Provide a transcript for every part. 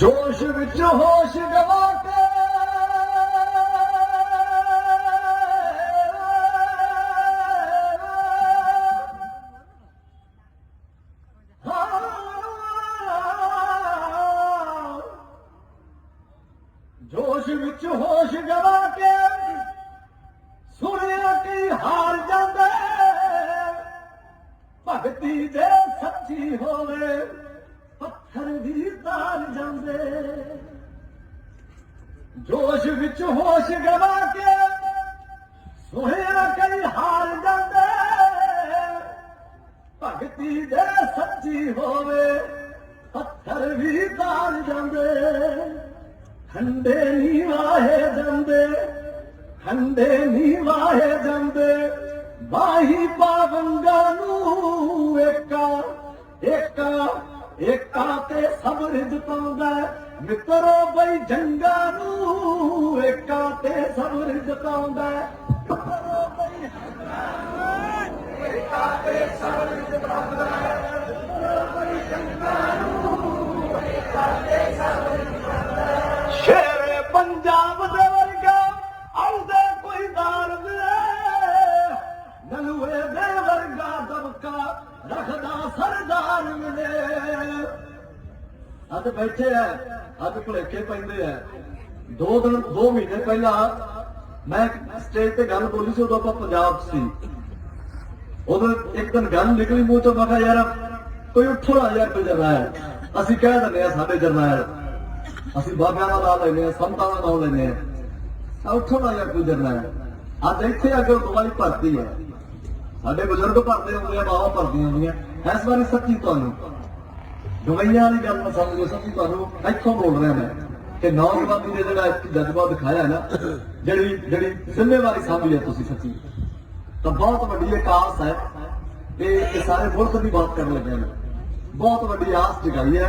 जोश विच होश गवा के जोश विच होश गवा के सुनिया की हार जांदे भगती जे सच्ची होवे पत्थर भी तार जांदे जोश विच होश गवा के सुनिया की हार जांदे भगती जे सच्ची होवे पत्थर भी तार जांदे ठंडे नी वाहे जांदे ठंडे नी वाहे जांदे बाही पावंगा नू एका एका एका ते सब्र जताउंदा मित्रो बई जंगा नू एका ते सब्र जताउंदा मित्रो बई एका ते सब्र जताउंदा मित्रो बई जंगा नू एका ते सब्र जताउंदा शेरे पंजाब दे वर्गा आउंदे कोई दार मिले नलुए दे वर्गा दबका रखदा सरदार मिले ਅੱਜ ਬੈਠੇ ਆ ਅੱਜ ਭੁਲੇਖੇ ਪੈਂਦੇ ਆ 2 ਮਹੀਨੇ ਪਹਿਲਾਂ ਮੈਂ ਸਟੇਜ ਤੇ ਗੱਲ ਬੋਲੀ ਸੀ ਉਦੋਂ ਆਪਾਂ ਪੰਜਾਬ ਸੀ ਉਦੋਂ ਇੱਕ ਦਿਨ ਗੱਲ ਨਿਕਲੀ ਮੂੰਹ ਚੋਂ ਮੈਂ ਕਿਹਾ ਯਾਰ ਕੋਈ ਉੱਠੋ ਨਾ ਯਾਰ ਕੋਈ ਜਰਨੈਲ ਅਸੀਂ ਕਹਿ ਦਿੰਦੇ ਆ ਸਾਡੇ ਜਰਨੈਲ ਅਸੀਂ ਬਾਬਿਆਂ ਦਾ ਨਾਮ ਲੈਂਦੇ ਆ ਸੰਤਾਂ ਦਾ ਨਾਮ ਲੈਂਦੇ ਆ ਉੱਠੋ ਨਾ ਯਾਰ ਕੋਈ ਜਰਨੈਲ ਅੱਜ ਇੱਥੇ ਆ ਕੇ ਦੁਬਾਰੀ ਭਰਤੀ ਹੈ ਸਾਡੇ ਬਜ਼ੁਰਗ ਭਰਦੇ ਹੁੰਦੇ ਆ ਮਾਵਾਂ ਭਰਦੀਆਂ ਹੁੰਦੀਆਂ ਇਸ ਵਾਰੀ ਸੱਚੀ ਤੁਹਾਨੂੰ ਗਵਈਆਂ ਵਾਲੀ ਗੱਲ ਮੈਂ ਸਮਝੋ ਸੱਚੀ ਤੁਹਾਨੂੰ ਇੱਥੋਂ ਬੋਲ ਰਿਹਾ ਮੈਂ ਕਿ ਨੌਜਵਾਨੀ ਦੇ ਜਿਹੜਾ ਇੱਕ ਜਜ਼ਬਾ ਦਿਖਾਇਆ ਨਾ ਜਿਹੜੀ ਜ਼ਿੰਮੇਵਾਰੀ ਸਾਂਭੀ ਹੈ ਤੁਸੀਂ ਸੱਚੀ ਤਾਂ ਬਹੁਤ ਵੱਡੀ ਇੱਕ ਆਸ ਹੈ ਕਿ ਇਹ ਸਾਰੇ ਮੁਲਕ ਦੀ ਬਾਤ ਕਰਨ ਲੱਗੇ ਨੇ ਬਹੁਤ ਵੱਡੀ ਆਸ ਜਗਾਈ ਹੈ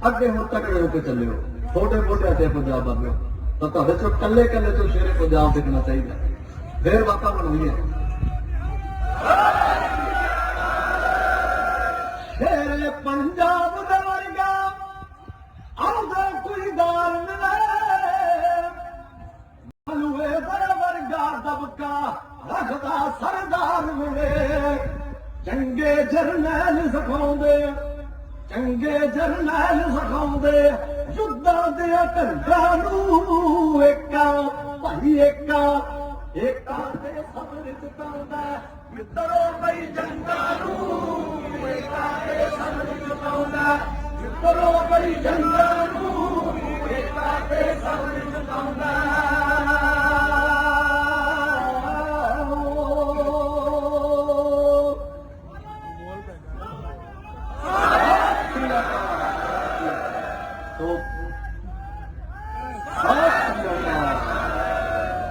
ਅੱਗੇ ਹੁਣ ਤੱਕੜੇ ਹੋ ਕੇ ਚੱਲਿਓ ਛੋਟੇ ਮੋਟੇ ਤੇ ਪੰਜਾਬ ਬੰਦੇ ਤਾਂ ਤੁਹਾਡੇ ਚੋਂ ਕੱਲੇ ਚੋਂ ਸ਼ੇਰੇ ਪੰਜਾਬ ਦਿਖਣਾ ਚਾਹੀਦਾ ਫੇਰ ਵਾਤਾਂ ਬਣਨੀ ਹੈ ਸ਼ੇਰੇ ਪੰਜਾਬ ਦੇ ਵਰਗਾ ਆਉਂਦਾ ਕੋਈ ਦਾਰ ਮਿਲੇ ਮਲੂਏ ਦੇ ਵਰਗਾ ਦਬਕਾ ਰੱਖਦਾ ਸਰਦਾਰ ਮਿਲੇ ਚੰਗੇ ਜਰਨੈਲ ਸਿਖਾਉਂਦੇ ਚੰਗੇ ਜਰਨੈਲ ਸਿਖਾਉਂਦੇ ਯੁੱਧਾਂ ਦੇ ਢੰਗਾਂ ਨੂੰ ਏਕਾ ਭਾਈ ਏਕਾ ਏਕਾ ਤੇ ਸਬਰ ਜਤਾਉਂਦਾ ਮਿੱਤਰੋ ਬਈ ਜੰਗਾਂ ਨੂੰ ਏਕਾ ਤੇ ਸਬਰ ਜਤਾਉਂਦਾ ਮਿੱਤਰੋ ਬਈ ਜੰਗਾਂ ਨੂੰ ਏਕਾ ਤੇ ਸਬਰ ਜਤਾਉਂਦਾ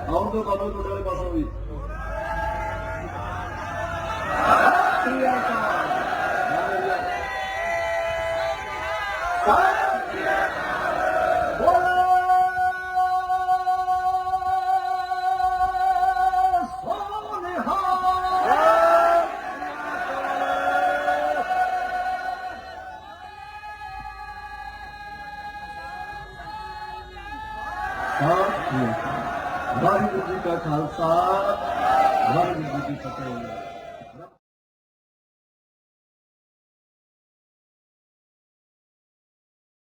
ਆਉਂ ਤੋਂ ਬਾਬੂ ਤੁਹਾਡੇ ਵਾਲੇ ਪਾਸੋਂ ਵੀ ਵਾਹਿਗੁਰੂ ਜੀ ਕਾ ਖਾਲਸਾ ਵਾਹਿਗੁਰੂ ਜੀ ਕੀ ਫਤਿਹ।